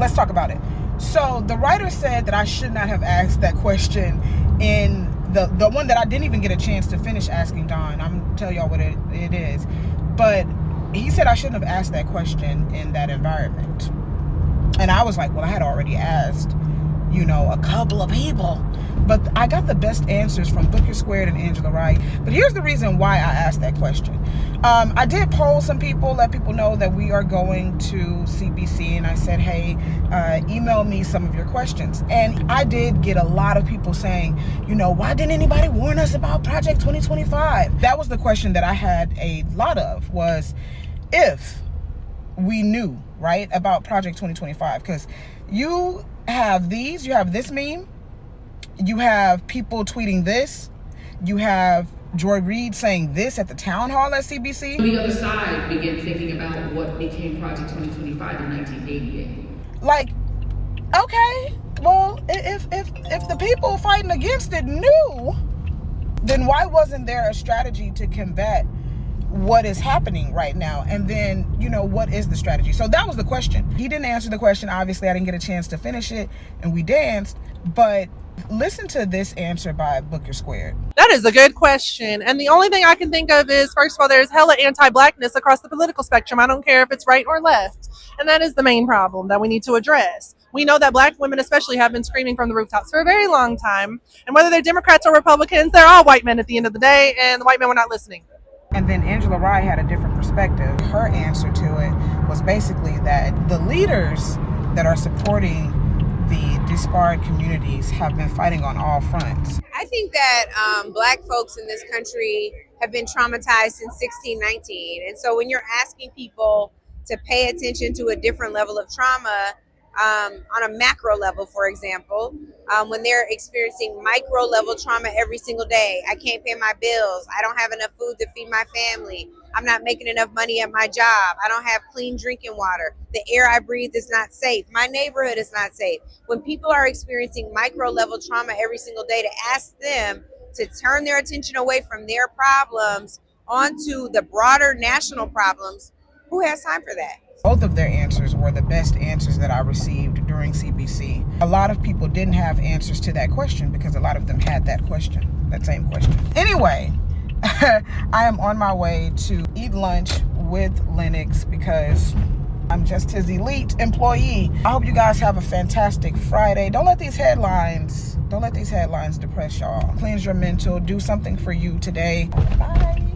let's talk about it. So the writer said that I should not have asked that question in the one that I didn't even get a chance to finish asking Dawn. I'm gonna tell y'all what it is. But he said I shouldn't have asked that question in that environment. And I was like, well, I had already asked, a couple of people. But I got the best answers from Booker Squared and Angela Rye. But here's the reason why I asked that question. I did poll some people, let people know that we are going to CBC. And I said, hey, email me some of your questions. And I did get a lot of people saying, why didn't anybody warn us about Project 2025? That was the question that I had a lot of, was if we knew, right, about Project 2025. Because you have this meme, you have people tweeting this, you have Joy Reid saying this at the town hall at CBC. The other side began thinking about what became Project 2025 in 1988. Like, okay, well, if the people fighting against it knew, then why wasn't there a strategy to combat what is happening right now? And then, what is the strategy? So that was the question. He didn't answer the question. Obviously, I didn't get a chance to finish it, and we danced. But listen to this answer by Booker Squared. That is a good question. And the only thing I can think of is, first of all, there's hella anti-blackness across the political spectrum. I don't care if it's right or left. And that is the main problem that we need to address. We know that black women especially have been screaming from the rooftops for a very long time. And whether they're Democrats or Republicans, they're all white men at the end of the day, and the white men were not listening. And then Angela Rye had a different perspective. Her answer to it was basically that the leaders that are supporting the disbarred communities have been fighting on all fronts. I think that black folks in this country have been traumatized since 1619. And so when you're asking people to pay attention to a different level of trauma, on a macro level, for example, when they're experiencing micro level trauma every single day. I can't pay my bills. I don't have enough food to feed my family. I'm not making enough money at my job. I don't have clean drinking water. The air I breathe is not safe. My neighborhood is not safe. When people are experiencing micro level trauma every single day, to ask them to turn their attention away from their problems onto the broader national problems, who has time for that? Both of their answers were the best answers that I received during CBC. A lot of people didn't have answers to that question because a lot of them had that same question. Anyway, I am on my way to eat lunch with Lennox because I'm just his elite employee. I hope you guys have a fantastic Friday. Don't let these headlines depress y'all. Cleanse your mental. Do something for you today. Bye.